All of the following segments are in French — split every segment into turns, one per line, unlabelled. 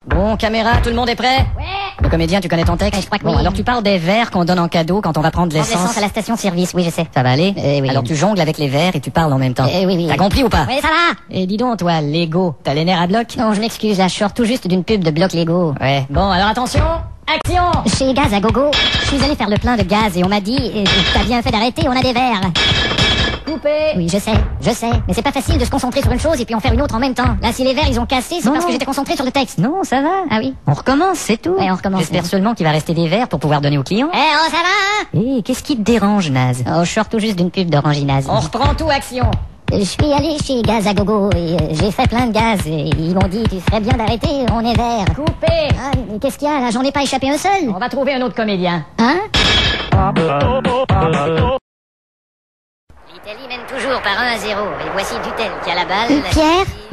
Bon, caméra, tout le monde est prêt?
Ouais.
Le comédien, tu connais ton texte?
Ouais, je crois que
bon,
oui.
alors tu parles des verres qu'on donne en cadeau quand on va prendre
L'essence
l'essence.
à la station-service, oui, je sais.
Ça va aller?
Oui.
Alors tu jongles avec les verres et tu parles en même temps.
Oui, oui.
T'as compris ou pas?
Oui, ça va.
Et dis donc, toi, Lego, t'as les nerfs à bloc?
Non, je m'excuse, là, je sors tout juste d'une pub de bloc Lego.
Ouais. Bon, alors attention, action!
Chez Gaz à Gogo, je suis allé faire le plein de gaz et on m'a dit, t'as bien fait d'arrêter, on a des verres.
Coupé!
Oui, je sais, mais c'est pas facile de se concentrer sur une chose et puis en faire une autre en même temps. Là, si les verres ils ont cassé, c'est
Non,
parce
non.
que j'étais concentré sur le texte.
Non, ça va.
Ah oui.
On recommence, c'est tout.
Ouais, on recommence.
J'espère seulement qu'il va rester des verres pour pouvoir donner aux clients.
Eh, oh, ça va?
Eh, qu'est-ce qui te dérange, naze?
Oh, je sors tout juste d'une pub d'Oranginase.
On reprend tout, action!
Je suis allé chez Gaz à Gogo et j'ai fait plein de gaz et ils m'ont dit, tu ferais bien d'arrêter, on est vert.
Coupé!
Ah, mais qu'est-ce qu'il y a là? J'en ai pas échappé un seul.
On va trouver un autre comédien.
Hein? L'Italie mène toujours par 1-0. Et voici Dutel qui a la balle.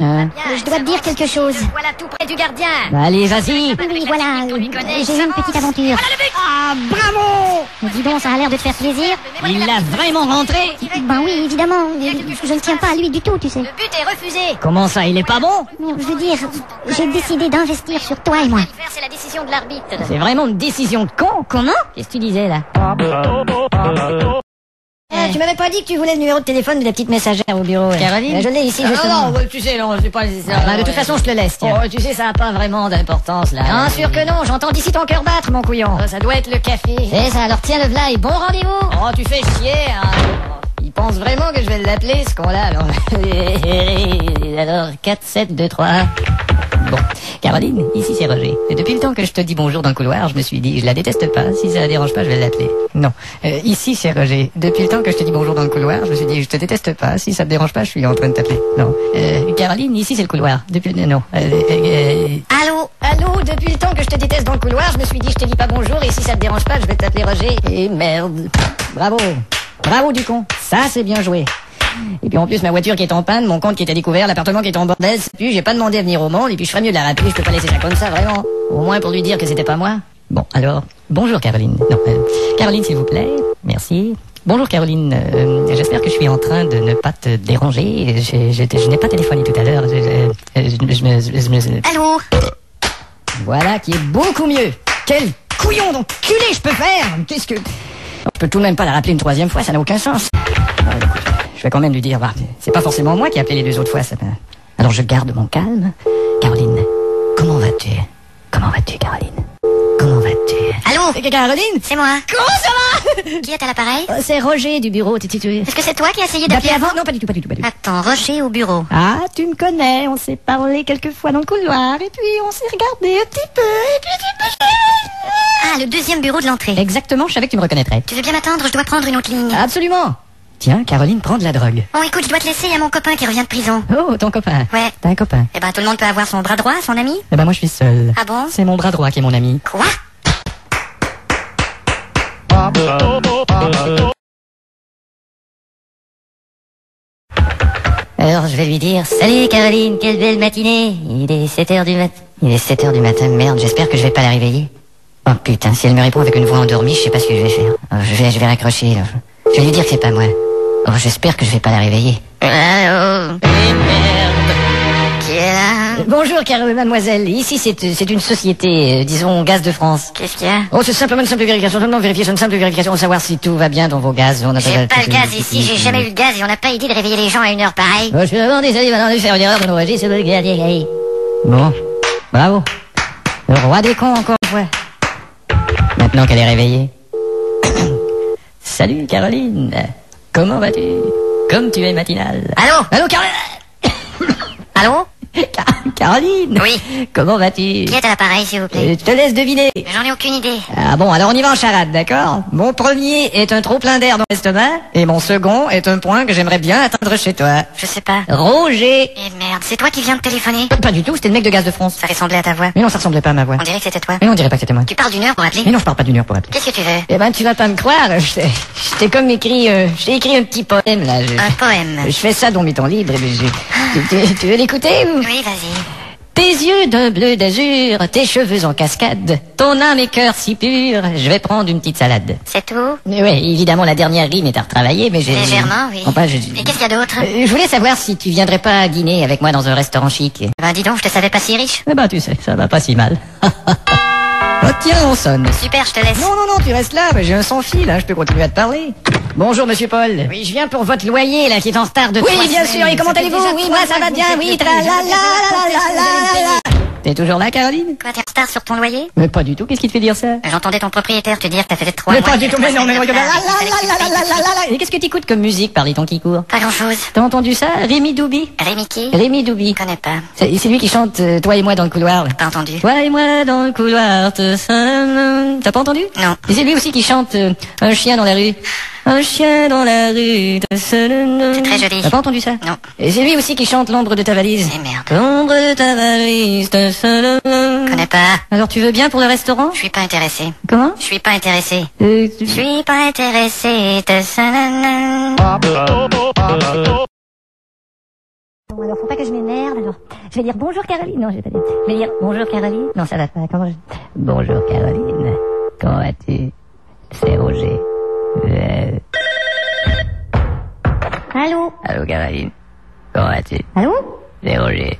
Hein?
Je dois te dire quelque chose.
Voilà tout près du gardien.
Allez, vas-y!
Oui, voilà. J'ai eu une petite aventure.
Ah, bravo!
Dis donc, ça a l'air de te faire plaisir.
Il l'a vraiment rentré!
Ben oui, évidemment. Je ne tiens pas à lui du tout, tu sais.
Le but est refusé.
Comment ça, il est pas bon?
Je veux dire, j'ai décidé d'investir sur toi et moi.
Faire, c'est la décision de l'arbitre.
C'est vraiment une décision de con!
Comment?
Qu'est-ce que tu disais, là?
Tu m'avais pas dit que tu voulais le numéro de téléphone de la petite messagère au bureau.
Caroline?
Je l'ai ici, justement.
non, tu sais, non, c'est pas nécessaire.
Bah, de toute façon, je te le laisse, tiens.
Oh, tu sais, ça a pas vraiment d'importance, là.
Bien sûr que non, j'entends d'ici ton cœur battre, mon couillon.
Ça doit être le café.
C'est ça, alors tiens le v'là et bon rendez-vous.
Oh, tu fais chier, hein. Il pense vraiment que je vais l'appeler, ce con-là, alors. Alors, 4, 7, 2, 3... Bon, Caroline, ici c'est Roger. Et depuis le temps que je te dis bonjour dans le couloir, je me suis dit, je la déteste pas, si ça la dérange pas, je vais l'appeler. Non, ici c'est Roger. Depuis le temps que je te dis bonjour dans le couloir, je me suis dit, je te déteste pas, si ça te dérange pas, je suis en train de t'appeler. Non, Caroline, ici c'est le couloir. Depuis non.
Allô, depuis le temps que je te déteste dans le couloir, je me suis dit, je te dis pas bonjour et si ça te dérange pas, je vais t'appeler Roger. Et merde.
Bravo, bravo du con. Ça c'est bien joué. Et puis en plus ma voiture qui est en panne, mon compte qui est à découvert, l'appartement qui est en bordel, puis j'ai pas demandé à venir au monde, et puis je ferais mieux de la rappeler, je peux pas laisser ça comme ça, vraiment. Au moins pour lui dire que c'était pas moi. Bon, alors, bonjour Caroline. Non, Caroline s'il vous plaît, merci. Bonjour Caroline, j'espère que je suis en train de ne pas te déranger, je n'ai pas téléphoné tout à l'heure,
Allô?
Voilà qui est beaucoup mieux. Quel couillon d'enculé je peux faire. Qu'est-ce que... Je peux tout de même pas la rappeler une troisième fois, ça n'a aucun sens. Je vais quand même lui dire, bah, c'est pas forcément moi qui ai appelé les deux autres fois. Ça... Alors je garde mon calme. Caroline, comment vas-tu? Comment vas-tu, Caroline? Comment vas-tu?
Allô?
Caroline?
C'est moi.
Comment ça va?
Qui est à l'appareil?
C'est Roger du bureau.
Est-ce que c'est toi qui as essayé d'appeler avant?
Non, pas du tout.
Attends, Roger au bureau.
Ah, tu me connais, on s'est parlé quelques fois dans le couloir, et puis on s'est regardé un petit peu, et puis...
Ah, le deuxième bureau de l'entrée.
Exactement, je savais que tu me reconnaîtrais.
Tu veux bien m'attendre? Je dois prendre une autre ligne.
Absolument. Tiens, Caroline, prends de la drogue.
Bon, écoute, je dois te laisser, il y a mon copain qui revient de prison.
Oh, ton copain.
Ouais.
T'as un copain.
Eh ben, tout le monde peut avoir son bras droit, son ami?
Eh ben, moi, je suis seul.
Ah bon?
C'est mon bras droit qui est mon ami.
Quoi? Alors, je vais lui dire, salut Caroline, quelle belle matinée. Il est 7h du matin. Il est 7h du matin, merde, j'espère que je vais pas la réveiller. Oh putain, si elle me répond avec une voix endormie, je sais pas ce que je vais faire. Oh, je vais raccrocher, là. Je vais lui dire que c'est pas moi. Oh, j'espère que je vais pas la réveiller. Allô? Qui est là?
Bonjour, mademoiselle. Ici, c'est une société, disons, Gaz de France.
Qu'est-ce qu'il y a?
Oh, c'est simplement une simple vérification. Simplement vérifier, c'est une simple vérification de savoir si tout va bien dans vos gaz. On a
J'ai pas le gaz ici, j'ai jamais eu le gaz et on n'a pas idée de réveiller les gens à une heure pareille.
Oh, je suis vraiment désolé maintenant de faire une erreur de nos registres. Bon, bravo. Le roi des cons, encore une fois. Maintenant qu'elle est réveillée. Salut, Caroline. Comment vas-tu? Comme tu es matinale.
Allô,
Caroline.
Allô?
Caroline.
Oui.
Comment vas-tu?
Qui est à l'appareil, s'il vous plaît?
Je te laisse deviner.
J'en ai aucune idée.
Ah bon, alors on y va en charade, d'accord? Mon premier est un trop plein d'air dans l'estomac, et mon second est un point que j'aimerais bien atteindre chez toi.
Je sais pas.
Roger.
Eh merde, c'est toi qui viens de téléphoner?
Pas du tout, c'était le mec de Gaz de France.
Ça ressemblait à ta voix.
Mais non, ça ressemblait pas à ma voix.
On dirait que c'était toi.
Mais on dirait pas que c'était moi.
Tu parles d'une heure pour appeler?
Mais non, je parle pas d'une heure pour appeler.
Qu'est-ce que tu veux?
Eh ben, tu vas pas me croire, je t'ai comme écrit, je t'ai écrit un petit poème, là.
Un poème.
Je fais ça dans mes temps libres, et tu veux l'écouter ou?
Oui, vas-y.
Tes yeux d'un bleu d'azur, tes cheveux en cascade, ton âme et cœur si pur, je vais prendre une petite salade.
C'est tout?
Mais ouais, évidemment la dernière rime est à retravailler, mais j'ai...
Légèrement, oui.
Enfin,
Et qu'est-ce qu'il y a d'autre?
Je voulais savoir si tu viendrais pas dîner avec moi dans un restaurant chic.
Ben dis donc, je te savais pas si riche.
Eh ben tu sais, ça va pas si mal. Oh tiens, on sonne.
Super, je te laisse.
Non, tu restes là, j'ai un sans-fil, hein, je peux continuer à te parler. Bonjour monsieur Paul. Oui, je viens pour votre loyer là qui est en retard de 3 semaines. Oui, bien sûr, et comment allez-vous? Oui, moi ça va bien, oui, T'es toujours là, Caroline?
Quoi, t'es en retard sur ton loyer?
Mais pas du tout, qu'est-ce qui te fait dire ça?
J'entendais ton propriétaire te dire que t'as fait 3
Mais
mois.
pas du tout, mais non, mais Et qu'est-ce que t'écoutes comme musique par les temps qui courent?
Pas grand-chose.
T'as entendu ça? Rémi Doubi?
Rémi qui?
Rémi Doubi.
Je connais pas.
C'est lui qui chante Toi et moi dans le couloir.
Pas entendu.
Toi et moi dans le couloir. T'as pas entendu?
Non.
Et c'est lui aussi qui chante Un chien dans la rue. Un chien dans la rue.
C'est très joli.
T'as pas entendu ça?
Non.
Et c'est lui aussi qui chante L'ombre de ta valise.
Eh merde.
L'ombre de ta valise.
Je connais pas.
Alors tu veux bien pour le restaurant?
Je suis pas intéressé.
Comment?
Je suis pas intéressé.
Je
Je suis pas intéressé.
Bon, alors faut pas que je m'énerve, alors je vais dire bonjour Caroline. Non, je vais pas dire. Je vais dire bonjour Caroline. Non, ça va pas. Comment je...
Bonjour Caroline. Comment vas-tu? C'est Roger.
Allô?
Allô Caroline. Comment vas-tu?
Allô?
C'est Roger.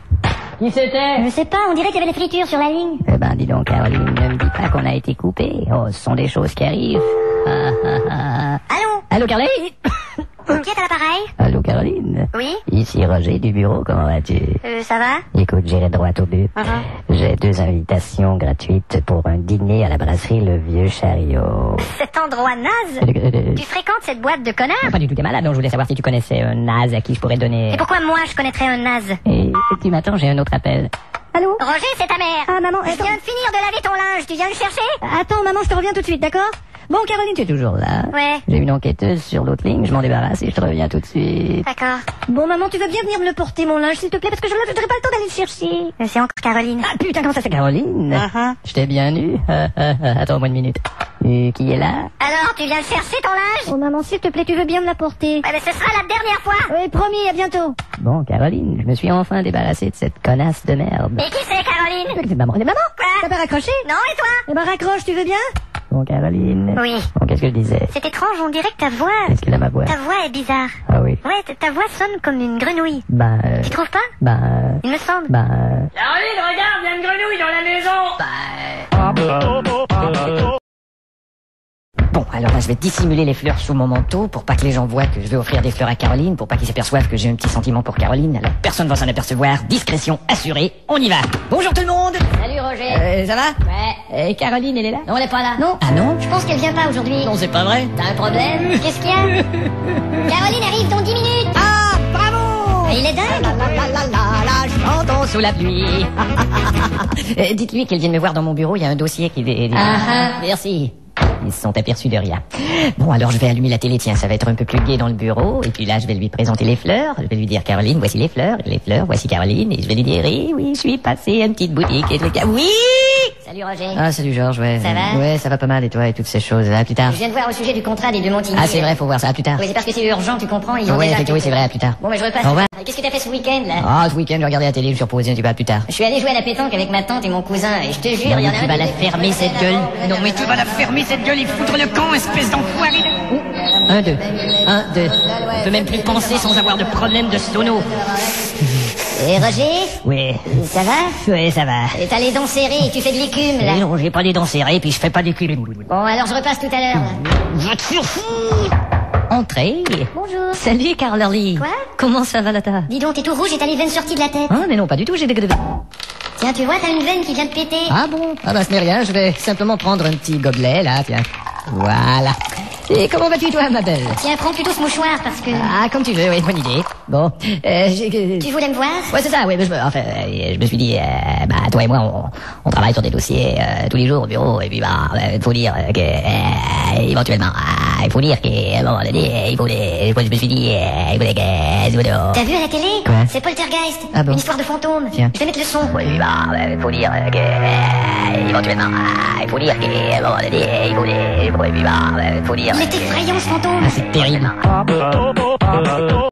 Qui c'était?
Je sais pas, on dirait qu'il y avait des fritures sur la ligne.
Eh ben dis donc Caroline, ne me dis pas qu'on a été coupé. Oh, ce sont des choses qui arrivent.
Allô?
Allô Caroline?
Qui est à l'appareil?
Allô Caroline?
Oui?
Ici Roger du bureau, comment vas-tu?
Ça va?
Écoute, j'irai droit au but. J'ai 2 invitations gratuites pour un dîner à la brasserie Le Vieux Chariot.
Cet endroit naze? Tu fréquentes cette boîte de connards?
Pas du tout, t'es malade, donc je voulais savoir si tu connaissais un naze à qui je pourrais donner...
Et pourquoi moi je connaîtrais un naze?
Et tu m'attends, j'ai un autre appel.
Allô?
Roger, c'est ta mère.
Ah maman,
Je
attends.
viens de finir de laver ton linge, tu viens le chercher?
Attends maman, je te reviens tout de suite, d'accord?
Bon Caroline, tu es toujours là?
Ouais.
J'ai une enquêteuse sur l'autre ligne, je m'en débarrasse et je te reviens tout de suite.
D'accord.
Bon maman, tu veux bien venir me le porter mon linge s'il te plaît, parce que je n'aurai pas le temps d'aller le chercher.
C'est encore Caroline.
Ah putain, comment ça c'est Caroline? Je t'ai bien eu. Attends-moi une minute. Qui est là?
Alors, tu viens le chercher ton linge?
Oh maman, s'il te plaît, tu veux bien me l'apporter?
Eh ben, ce sera la dernière fois.
Oui, promis, à bientôt.
Bon Caroline, je me suis enfin débarrassé de cette connasse de merde.
Et qui c'est, Caroline?
C'est maman.
Maman?
Quoi?
T'as pas raccroché?
Non, et toi?
Eh ben raccroche, tu veux bien?
Bon Caroline.
Oui.
Bon, qu'est-ce que je disais?
C'est étrange, on dirait que ta voix...
Qu'est-ce qu'elle a ma voix?
Ta voix est bizarre.
Ah oui.
Ouais, ta voix sonne comme une grenouille.
Ben...
Tu trouves pas?
Ben...
Il me semble.
Ben...
Caroline, regarde, il y a une grenouille dans la maison.
Bon, alors là, je vais dissimuler les fleurs sous mon manteau pour pas que les gens voient que je vais offrir des fleurs à Caroline, pour pas qu'ils s'aperçoivent que j'ai un petit sentiment pour Caroline. Alors personne va s'en apercevoir. Discrétion assurée. On y va. Bonjour tout le monde.
Salut, Roger.
Ça va?
Ouais.
Et Caroline, elle est là?
Non, elle est pas là.
Non.
Ah non?
Je pense qu'elle vient pas aujourd'hui.
Non, c'est pas vrai.
T'as un problème? Qu'est-ce qu'il y a? Caroline arrive dans 10 minutes.
Ah, bravo!
Il est dingue.
Chantons sous la pluie. Dites-lui qu'elle vienne me voir dans mon bureau, il y a un dossier qui... Merci. Ils se sont aperçus de rien. Bon, alors je vais allumer la télé, tiens, ça va être un peu plus gai dans le bureau. Et puis là, je vais lui présenter les fleurs. Je vais lui dire, Caroline, voici les fleurs, voici Caroline. Et je vais lui dire, oui, je suis passé à une petite boutique. Et oui!
Salut, Roger.
Ah, salut Georges, ouais.
Ça va?
Ouais, ça va pas mal, et toi, et toutes ces choses. À plus tard.
Je viens de voir au sujet du contrat des 2 Montigny.
Ah, c'est vrai, faut voir ça, à plus tard.
Oui, c'est parce que c'est urgent, tu comprends, ils ont
Ouais,
déjà...
effectivement, oui, c'est vrai, à plus tard.
Bon, mais je repasse.
Au revoir.
Et qu'est-ce que t'as fait ce week-end, là?
Ah, ce week-end, j'ai regardé la télé, je me suis reposé un petit peu, à plus tard.
Je suis allé jouer à la pétanque avec ma tante et mon cousin, et je te jure,
Non,
il y en
mais
a
tu
un
vas
qui
la
était
fermer, cette gueule. Non, mais tu vas la fermer, cette gueule, et foutre le camp, espèce d'enfoiré. 1, 2. 1, 2. On peut même plus penser sans avoir de problème de sono.
Et Roger?
Oui.
Ça va?
Oui, ça va.
Et t'as les dents serrées et tu fais de l'écume,
Mais
là.
non, j'ai pas les dents serrées, puis je fais pas des culs.
Bon, alors je repasse tout à l'heure, là.
Va te faire foutre. Entrez.
Bonjour.
Salut, Carl Early.
Quoi?
Comment ça va, Lata?
Dis donc, t'es tout rouge et t'as les veines sorties de la tête.
Ah, mais non, pas du tout, j'ai des...
Tiens, tu vois, t'as une veine qui vient de péter.
Ah bon? Ah bah ce n'est rien, je vais simplement prendre un petit gobelet, là, tiens. Voilà. Et comment vas-tu, toi, ma belle?
Tiens, prends plutôt ce mouchoir, parce que...
Ah, comme tu veux, oui, bonne idée. Bon,
Tu voulais me voir?
Ouais, c'est ça, oui, mais je me suis dit, bah, toi et moi, on travaille sur des dossiers tous les jours au bureau, et puis, bah, faut dire que, éventuellement, il faut dire qu'à un moment donné, je me suis dit, il faut que...
T'as vu à la télé?
Quoi?
C'est Poltergeist.
Ah bon?
Une histoire de fantôme.
Tiens.
Je vais mettre le son.
Oui, bah, faut dire que, éventuellement, il faut dire qu'à un moment donné, il faut dire...
Il est effrayant, ce fantôme.
Ah, c'est terrible.